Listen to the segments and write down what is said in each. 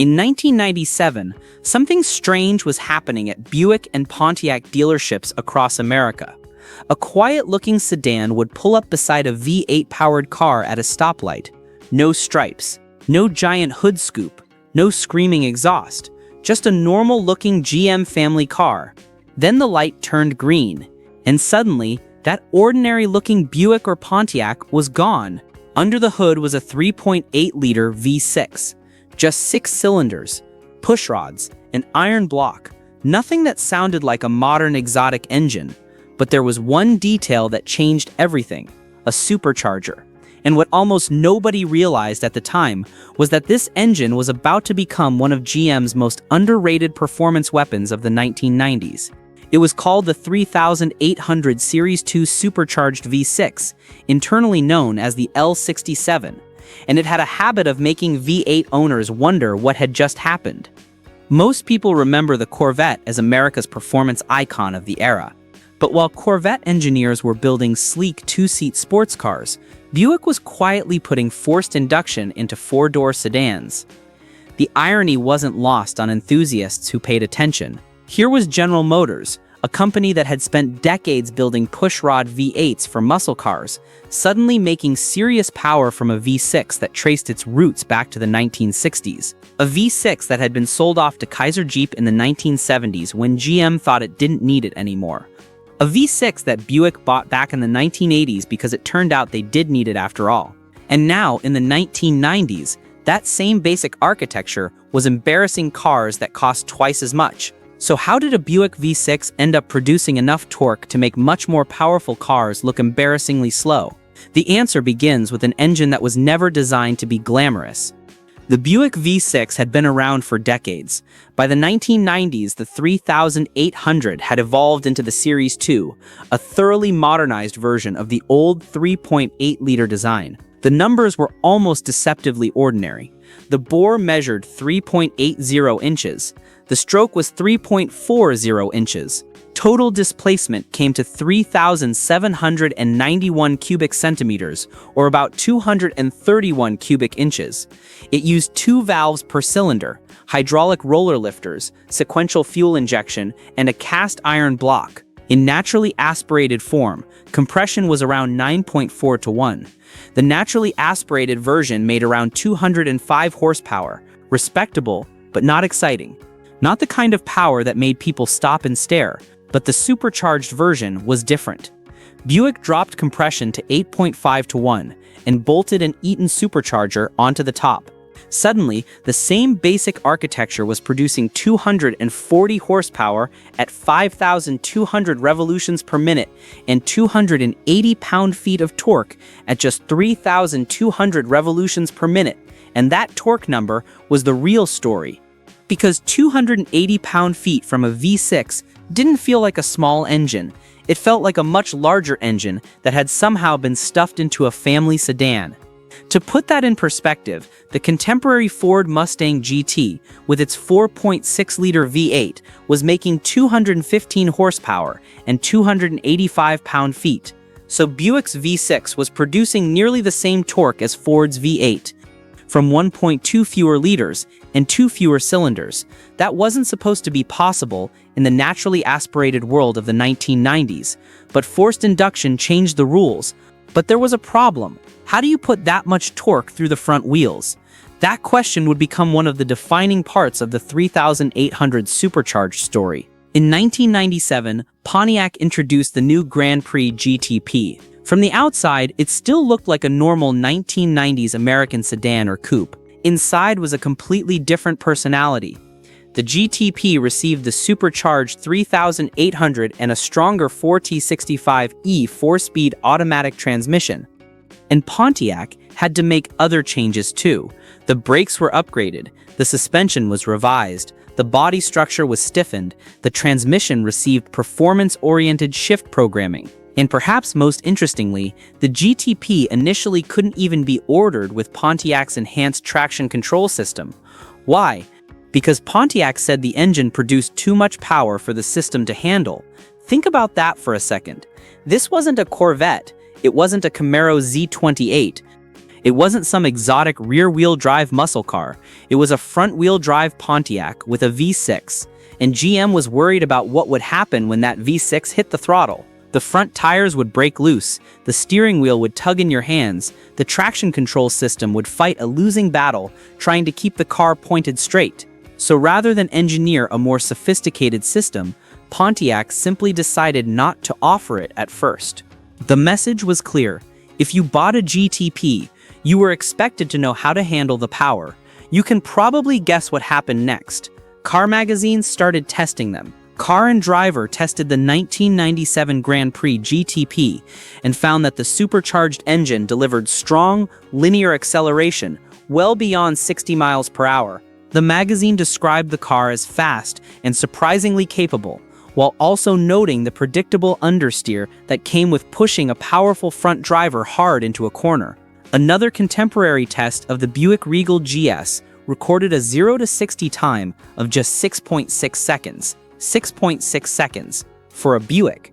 In 1997, something strange was happening at Buick and Pontiac dealerships across America. A quiet-looking sedan would pull up beside a V8-powered car at a stoplight. No stripes, no giant hood scoop, no screaming exhaust, just a normal-looking GM family car. Then the light turned green, and suddenly, that ordinary-looking Buick or Pontiac was gone. Under the hood was a 3.8-liter V6. Just 6 cylinders, push rods, an iron block, nothing that sounded like a modern exotic engine. But there was one detail that changed everything: a supercharger. And what almost nobody realized at the time was that this engine was about to become one of GM's most underrated performance weapons of the 1990s. It was called the 3800 Series II Supercharged V6, internally known as the L67. And it had a habit of making V8 owners wonder what had just happened. Most people remember the Corvette as America's performance icon of the era. But while Corvette engineers were building sleek two-seat sports cars, Buick was quietly putting forced induction into four-door sedans. The irony wasn't lost on enthusiasts who paid attention. Here was General Motors, a company that had spent decades building pushrod V8s for muscle cars, suddenly making serious power from a V6 that traced its roots back to the 1960s. A V6 that had been sold off to Kaiser Jeep in the 1970s when GM thought it didn't need it anymore. A V6 that Buick bought back in the 1980s because it turned out they did need it after all. And now, in the 1990s, that same basic architecture was embarrassing cars that cost twice as much. So how did a Buick V6 end up producing enough torque to make much more powerful cars look embarrassingly slow? The answer begins with an engine that was never designed to be glamorous. The Buick V6 had been around for decades. By the 1990s, the 3800 had evolved into the Series II, a thoroughly modernized version of the old 3.8-liter design. The numbers were almost deceptively ordinary. The bore measured 3.80 inches. The stroke was 3.40 inches. Total displacement came to 3,791 cubic centimeters, or about 231 cubic inches. It used 2 valves per cylinder, hydraulic roller lifters, sequential fuel injection, and a cast iron block. In naturally aspirated form, compression was around 9.4 to 1. The naturally aspirated version made around 205 horsepower, respectable, but not exciting. Not the kind of power that made people stop and stare, but the supercharged version was different. Buick dropped compression to 8.5 to 1 and bolted an Eaton supercharger onto the top. Suddenly, the same basic architecture was producing 240 horsepower at 5,200 revolutions per minute and 280 pound-feet of torque at just 3,200 revolutions per minute. And that torque number was the real story. Because 280 pound-feet from a V6 didn't feel like a small engine. It felt like a much larger engine that had somehow been stuffed into a family sedan. To put that in perspective, the contemporary Ford Mustang GT, with its 4.6-liter V8, was making 215 horsepower and 285 pound-feet. So Buick's V6 was producing nearly the same torque as Ford's V8, from 1.2 fewer liters and 2 fewer cylinders. That wasn't supposed to be possible in the naturally aspirated world of the 1990s, but forced induction changed the rules. But there was a problem. How do you put that much torque through the front wheels? That question would become one of the defining parts of the 3800 supercharged story. In 1997, Pontiac introduced the new Grand Prix GTP. From the outside, it still looked like a normal 1990s American sedan or coupe. Inside was a completely different personality. The GTP received the supercharged 3800 and a stronger 4T65E 4-speed automatic transmission. And Pontiac had to make other changes too. The brakes were upgraded, the suspension was revised, the body structure was stiffened, the transmission received performance-oriented shift programming. And perhaps most interestingly, the GTP initially couldn't even be ordered with Pontiac's enhanced traction control system. Why? Because Pontiac said the engine produced too much power for the system to handle. Think about that for a second. This wasn't a Corvette. It wasn't a Camaro Z28. It wasn't some exotic rear-wheel drive muscle car. It was a front-wheel drive Pontiac with a V6, and GM was worried about what would happen when that V6 hit the throttle. The front tires would break loose, the steering wheel would tug in your hands, the traction control system would fight a losing battle trying to keep the car pointed straight. So rather than engineer a more sophisticated system, Pontiac simply decided not to offer it at first. The message was clear. If you bought a GTP, you were expected to know how to handle the power. You can probably guess what happened next. Car magazines started testing them. Car and Driver tested the 1997 Grand Prix GTP and found that the supercharged engine delivered strong, linear acceleration well beyond 60 miles per hour. The magazine described the car as fast and surprisingly capable, while also noting the predictable understeer that came with pushing a powerful front driver hard into a corner. Another contemporary test of the Buick Regal GS recorded a 0 to 60 time of just 6.6 seconds. 6.6 seconds for a Buick.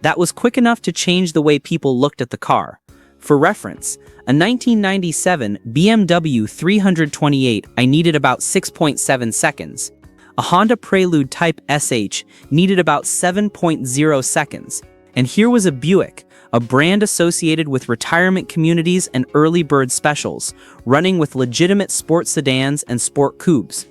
That was quick enough to change the way people looked at the car. For reference, a 1997 BMW 328 I needed about 6.7 seconds. A Honda Prelude Type SH needed about 7.0 seconds. And here was a Buick, a brand associated with retirement communities and early bird specials, running with legitimate sport sedans and sport coupes.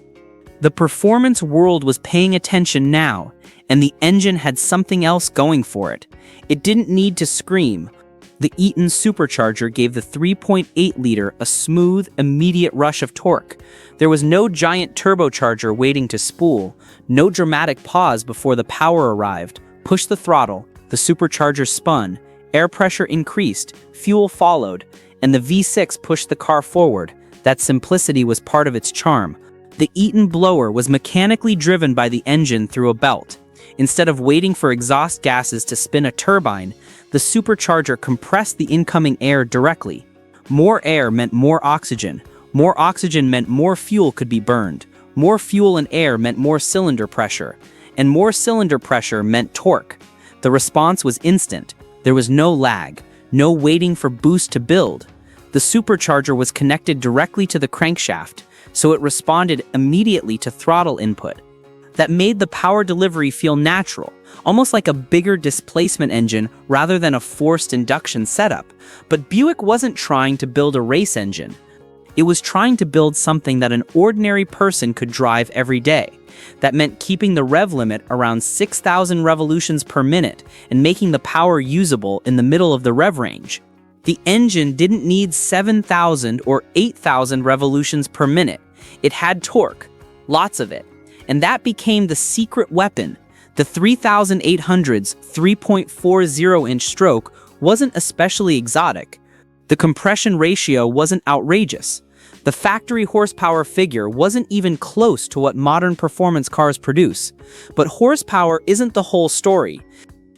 The performance world was paying attention now, and the engine had something else going for it. It didn't need to scream. The Eaton Supercharger gave the 3.8-liter a smooth, immediate rush of torque. There was no giant turbocharger waiting to spool, no dramatic pause before the power arrived. Push the throttle, the supercharger spun, air pressure increased, fuel followed, and the V6 pushed the car forward. That simplicity was part of its charm. The Eaton blower was mechanically driven by the engine through a belt. Instead of waiting for exhaust gases to spin a turbine, the supercharger compressed the incoming air directly. More air meant more oxygen. More oxygen meant more fuel could be burned. More fuel and air meant more cylinder pressure. And more cylinder pressure meant torque. The response was instant. There was no lag, no waiting for boost to build. The supercharger was connected directly to the crankshaft, so it responded immediately to throttle input. That made the power delivery feel natural, almost like a bigger displacement engine rather than a forced induction setup. But Buick wasn't trying to build a race engine. It was trying to build something that an ordinary person could drive every day. That meant keeping the rev limit around 6,000 revolutions per minute and making the power usable in the middle of the rev range. The engine didn't need 7,000 or 8,000 revolutions per minute. It had torque, lots of it. And that became the secret weapon. The 3800's 3.40-inch stroke wasn't especially exotic. The compression ratio wasn't outrageous. The factory horsepower figure wasn't even close to what modern performance cars produce. But horsepower isn't the whole story.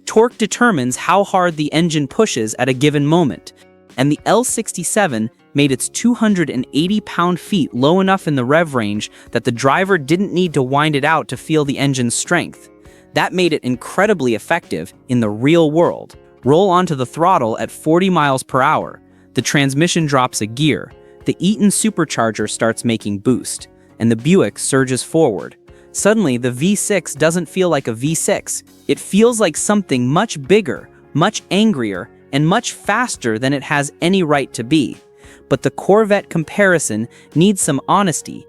Torque determines how hard the engine pushes at a given moment. And the L67 made its 280 pound-feet low enough in the rev range that the driver didn't need to wind it out to feel the engine's strength. That made it incredibly effective in the real world. Roll onto the throttle at 40 miles per hour. The transmission drops a gear. The Eaton supercharger starts making boost, and the Buick surges forward. Suddenly, the V6 doesn't feel like a V6. It feels like something much bigger, much angrier, and much faster than it has any right to be. But the Corvette comparison needs some honesty.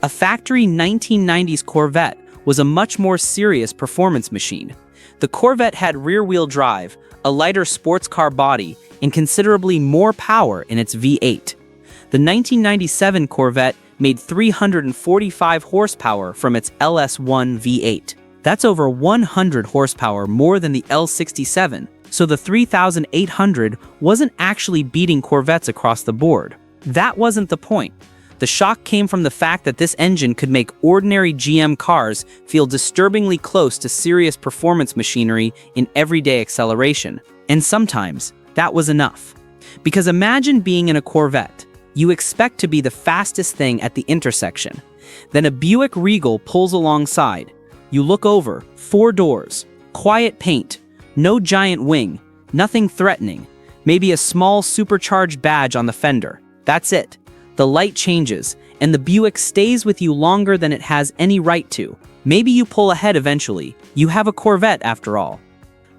A factory 1990s Corvette was a much more serious performance machine. The Corvette had rear-wheel drive, a lighter sports car body, and considerably more power in its V8. The 1997 Corvette made 345 horsepower from its LS1 V8. That's over 100 horsepower more than the L67, so the 3800 wasn't actually beating Corvettes across the board. That wasn't the point. The shock came from the fact that this engine could make ordinary GM cars feel disturbingly close to serious performance machinery in everyday acceleration. And sometimes, that was enough. Because imagine being in a Corvette. You expect to be the fastest thing at the intersection. Then a Buick Regal pulls alongside. You look over, 4 doors, quiet paint, no giant wing, nothing threatening. Maybe a small supercharged badge on the fender. That's it. The light changes, and the Buick stays with you longer than it has any right to. Maybe you pull ahead eventually. You have a Corvette after all.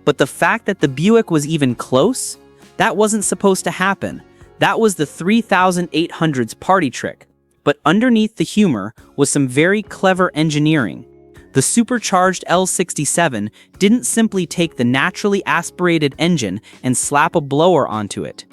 But the fact that the Buick was even close? That wasn't supposed to happen. That was the 3800's party trick. But underneath the humor was some very clever engineering. The Supercharged L67 didn't simply take the naturally aspirated engine and slap a blower onto it.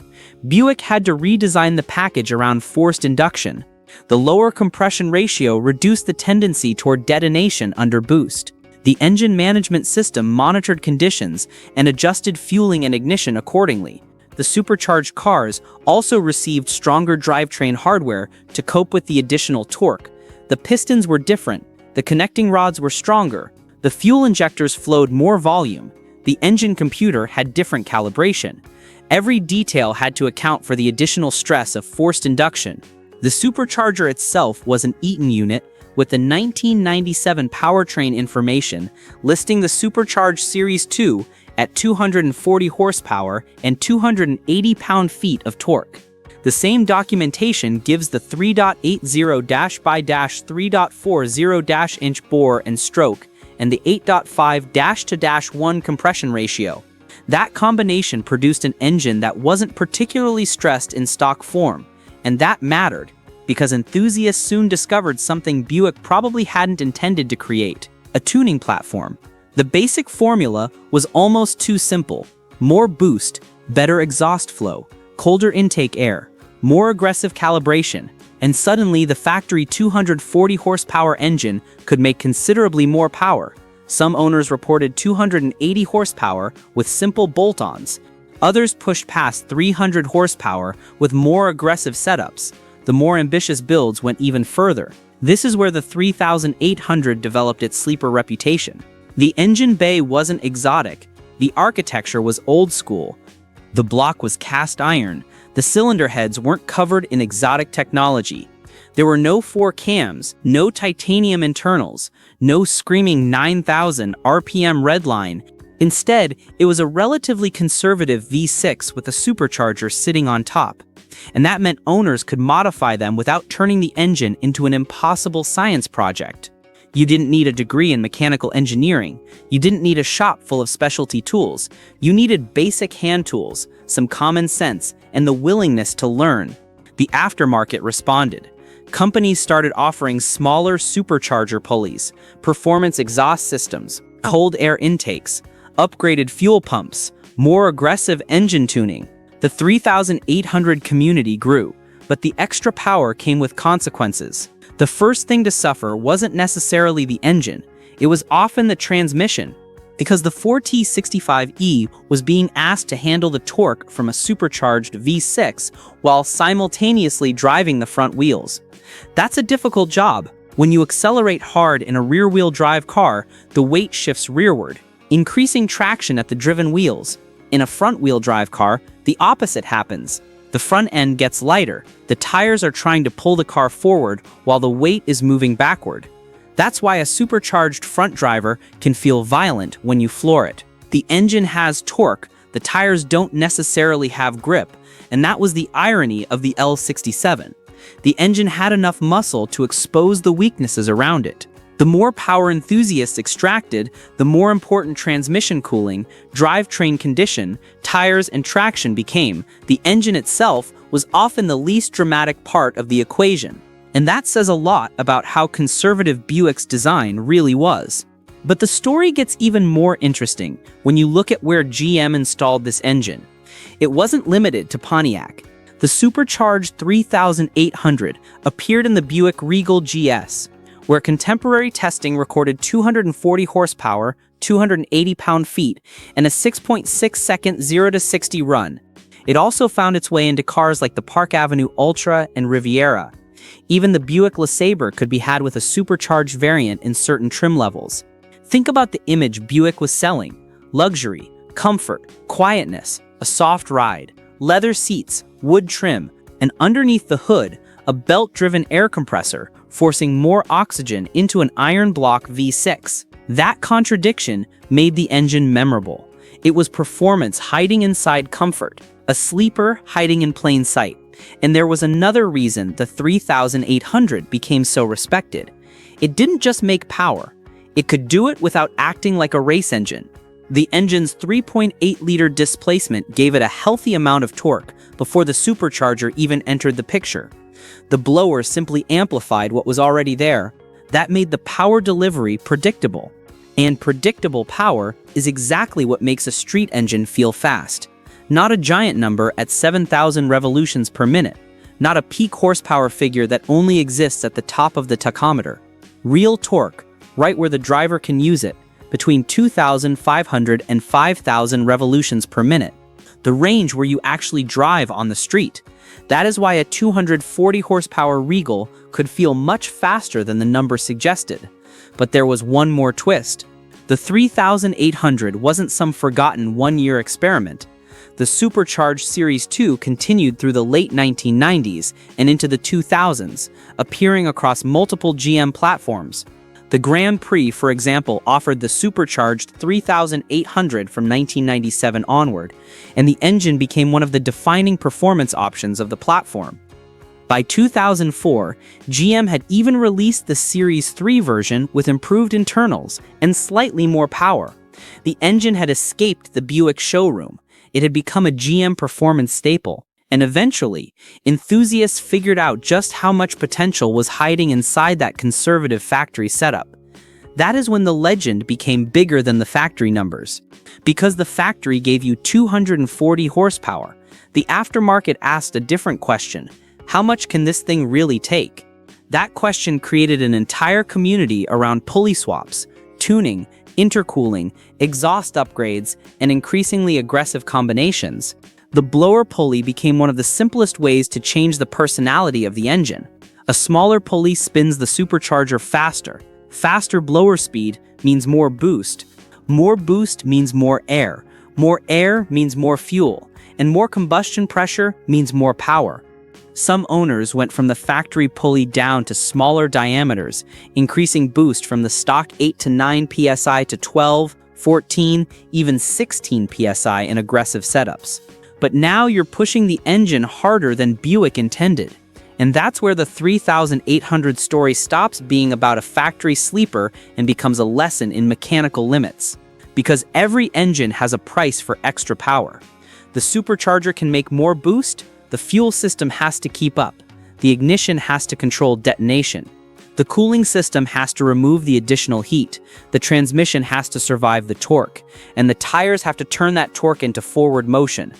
Buick had to redesign the package around forced induction. The lower compression ratio reduced the tendency toward detonation under boost. The engine management system monitored conditions and adjusted fueling and ignition accordingly. The supercharged cars also received stronger drivetrain hardware to cope with the additional torque. The pistons were different, the connecting rods were stronger, the fuel injectors flowed more volume, the engine computer had different calibration. Every detail had to account for the additional stress of forced induction. The supercharger itself was an Eaton unit with the 1997 powertrain information listing the supercharged Series II at 240 horsepower and 280 pound-feet of torque. The same documentation gives the 3.80-by-3.40-inch bore and stroke and the 8.5-to-1 compression ratio. That combination produced an engine that wasn't particularly stressed in stock form, and that mattered, because enthusiasts soon discovered something Buick probably hadn't intended to create: a tuning platform. The basic formula was almost too simple: more boost, better exhaust flow, colder intake air, more aggressive calibration, and suddenly the factory 240 horsepower engine could make considerably more power. Some owners reported 280 horsepower with simple bolt-ons. Others pushed past 300 horsepower with more aggressive setups. The more ambitious builds went even further. This is where the 3800 developed its sleeper reputation. The engine bay wasn't exotic. The architecture was old school. The block was cast iron. The cylinder heads weren't covered in exotic technology. There were no 4 cams, no titanium internals, no screaming 9,000 RPM redline. Instead, it was a relatively conservative V6 with a supercharger sitting on top. And that meant owners could modify them without turning the engine into an impossible science project. You didn't need a degree in mechanical engineering. You didn't need a shop full of specialty tools. You needed basic hand tools, some common sense, and the willingness to learn. The aftermarket responded. Companies started offering smaller supercharger pulleys, performance exhaust systems, cold air intakes, upgraded fuel pumps, more aggressive engine tuning. The 3800 community grew, but the extra power came with consequences. The first thing to suffer wasn't necessarily the engine, it was often the transmission, because the 4T65E was being asked to handle the torque from a supercharged V6 while simultaneously driving the front wheels. That's a difficult job. When you accelerate hard in a rear-wheel drive car, the weight shifts rearward, increasing traction at the driven wheels. In a front-wheel drive car, the opposite happens. The front end gets lighter. The tires are trying to pull the car forward while the weight is moving backward. That's why a supercharged front driver can feel violent when you floor it. The engine has torque, the tires don't necessarily have grip, and that was the irony of the L67. The engine had enough muscle to expose the weaknesses around it. The more power enthusiasts extracted, the more important transmission cooling, drivetrain condition, tires, and traction became. The engine itself was often the least dramatic part of the equation. And that says a lot about how conservative Buick's design really was. But the story gets even more interesting when you look at where GM installed this engine. It wasn't limited to Pontiac. The supercharged 3800 appeared in the Buick Regal GS, where contemporary testing recorded 240 horsepower, 280 pound-feet, and a 6.6-second 0-to-60 run. It also found its way into cars like the Park Avenue Ultra and Riviera. Even the Buick LeSabre could be had with a supercharged variant in certain trim levels. Think about the image Buick was selling: luxury, comfort, quietness, a soft ride, leather seats, wood trim, and underneath the hood, a belt-driven air compressor, forcing more oxygen into an iron block V6. That contradiction made the engine memorable. It was performance hiding inside comfort, a sleeper hiding in plain sight. And there was another reason the 3800 became so respected. It didn't just make power. It could do it without acting like a race engine. The engine's 3.8-liter displacement gave it a healthy amount of torque before the supercharger even entered the picture. The blower simply amplified what was already there. That made the power delivery predictable. And predictable power is exactly what makes a street engine feel fast. Not a giant number at 7,000 revolutions per minute. Not a peak horsepower figure that only exists at the top of the tachometer. Real torque, right where the driver can use it, between 2,500 and 5,000 revolutions per minute. The range where you actually drive on the street. That is why a 240 horsepower Regal could feel much faster than the number suggested. But there was one more twist. The 3800 wasn't some forgotten one-year experiment. The Supercharged Series II continued through the late 1990s and into the 2000s, appearing across multiple GM platforms. The Grand Prix, for example, offered the Supercharged 3800 from 1997 onward, and the engine became one of the defining performance options of the platform. By 2004, GM had even released the Series III version with improved internals and slightly more power. The engine had escaped the Buick showroom. It had become a GM performance staple, and eventually, enthusiasts figured out just how much potential was hiding inside that conservative factory setup. That is when the legend became bigger than the factory numbers. Because the factory gave you 240 horsepower, the aftermarket asked a different question: how much can this thing really take? That question created an entire community around pulley swaps, tuning, intercooling, exhaust upgrades, and increasingly aggressive combinations. The blower pulley became one of the simplest ways to change the personality of the engine. A smaller pulley spins the supercharger faster. Faster blower speed means more boost. More boost means more air. More air means more fuel. And more combustion pressure means more power. Some owners went from the factory pulley down to smaller diameters, increasing boost from the stock 8 to 9 psi to 12, 14, even 16 psi in aggressive setups. But now you're pushing the engine harder than Buick intended. And that's where the 3800 story stops being about a factory sleeper and becomes a lesson in mechanical limits. Because every engine has a price for extra power. The supercharger can make more boost. The fuel system has to keep up. The ignition has to control detonation. The cooling system has to remove the additional heat. The transmission has to survive the torque. And the tires have to turn that torque into forward motion.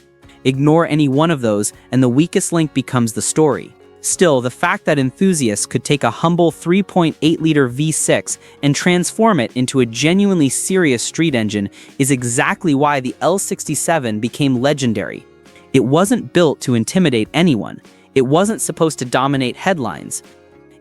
Ignore any one of those, and the weakest link becomes the story. Still, the fact that enthusiasts could take a humble 3.8-liter V6 and transform it into a genuinely serious street engine is exactly why the L67 became legendary. It wasn't built to intimidate anyone. It wasn't supposed to dominate headlines.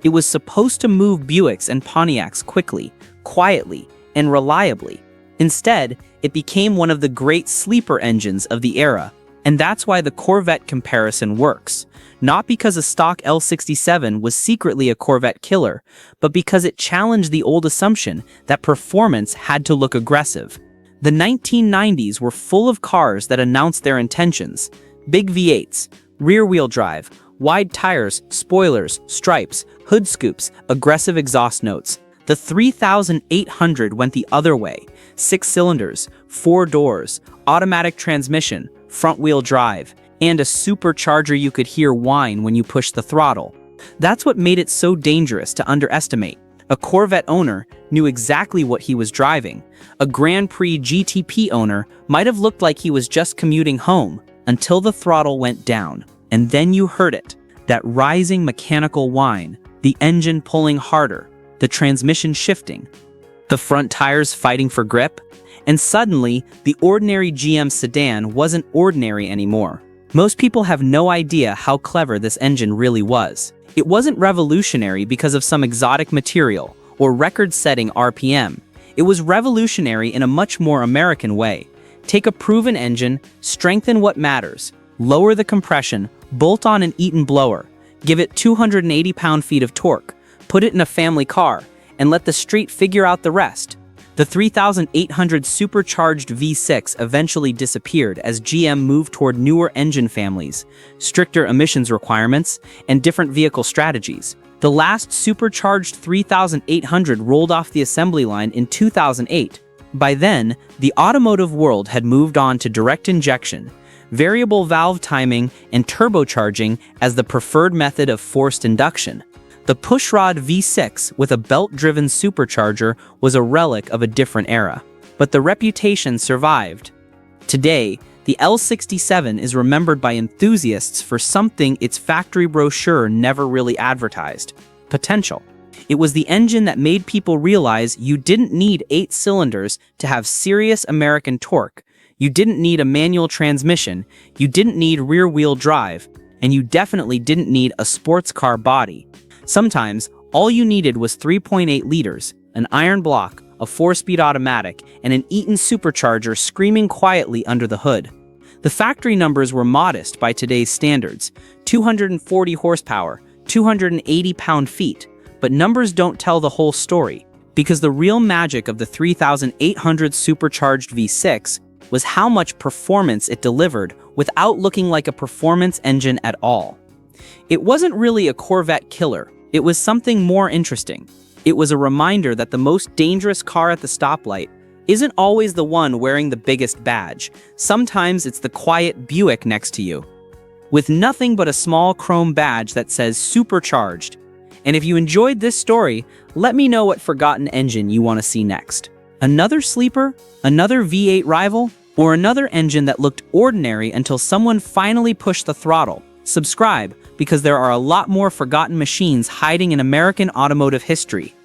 It was supposed to move Buicks and Pontiacs quickly, quietly, and reliably. Instead, it became one of the great sleeper engines of the era. And that's why the Corvette comparison works. Not because a stock L67 was secretly a Corvette killer, but because it challenged the old assumption that performance had to look aggressive. The 1990s were full of cars that announced their intentions. Big V8s, rear-wheel drive, wide tires, spoilers, stripes, hood scoops, aggressive exhaust notes. The 3800 went the other way. 6 cylinders, 4 doors, automatic transmission, front-wheel drive, and a supercharger you could hear whine when you push the throttle. That's what made it so dangerous to underestimate. A Corvette owner knew exactly what he was driving. A Grand Prix GTP owner might have looked like he was just commuting home until the throttle went down. And then you heard it, that rising mechanical whine, the engine pulling harder, the transmission shifting, the front tires fighting for grip. And suddenly, the ordinary GM sedan wasn't ordinary anymore. Most people have no idea how clever this engine really was. It wasn't revolutionary because of some exotic material or record-setting RPM. It was revolutionary in a much more American way. Take a proven engine, strengthen what matters, lower the compression, bolt on an Eaton blower, give it 280 pound-feet of torque, put it in a family car, and let the street figure out the rest. The 3800 Supercharged V6 eventually disappeared as GM moved toward newer engine families, stricter emissions requirements, and different vehicle strategies. The last Supercharged 3800 rolled off the assembly line in 2008. By then, the automotive world had moved on to direct injection, variable valve timing, and turbocharging as the preferred method of forced induction. The pushrod V6 with a belt-driven supercharger was a relic of a different era, but the reputation survived. Today, the L67 is remembered by enthusiasts for something its factory brochure never really advertised: potential. It was the engine that made people realize you didn't need 8 cylinders to have serious American torque, you didn't need a manual transmission, you didn't need rear-wheel drive, and you definitely didn't need a sports car body. Sometimes, all you needed was 3.8 liters, an iron block, a 4-speed automatic, and an Eaton supercharger screaming quietly under the hood. The factory numbers were modest by today's standards: 240 horsepower, 280 pound-feet, but numbers don't tell the whole story, because the real magic of the 3800 Supercharged V6 was how much performance it delivered without looking like a performance engine at all. It wasn't really a Corvette killer, it was something more interesting. It was a reminder that the most dangerous car at the stoplight isn't always the one wearing the biggest badge. Sometimes it's the quiet Buick next to you, with nothing but a small chrome badge that says Supercharged. And if you enjoyed this story, let me know what forgotten engine you want to see next. Another sleeper? Another V8 rival? Or another engine that looked ordinary until someone finally pushed the throttle? Subscribe, because there are a lot more forgotten machines hiding in American automotive history.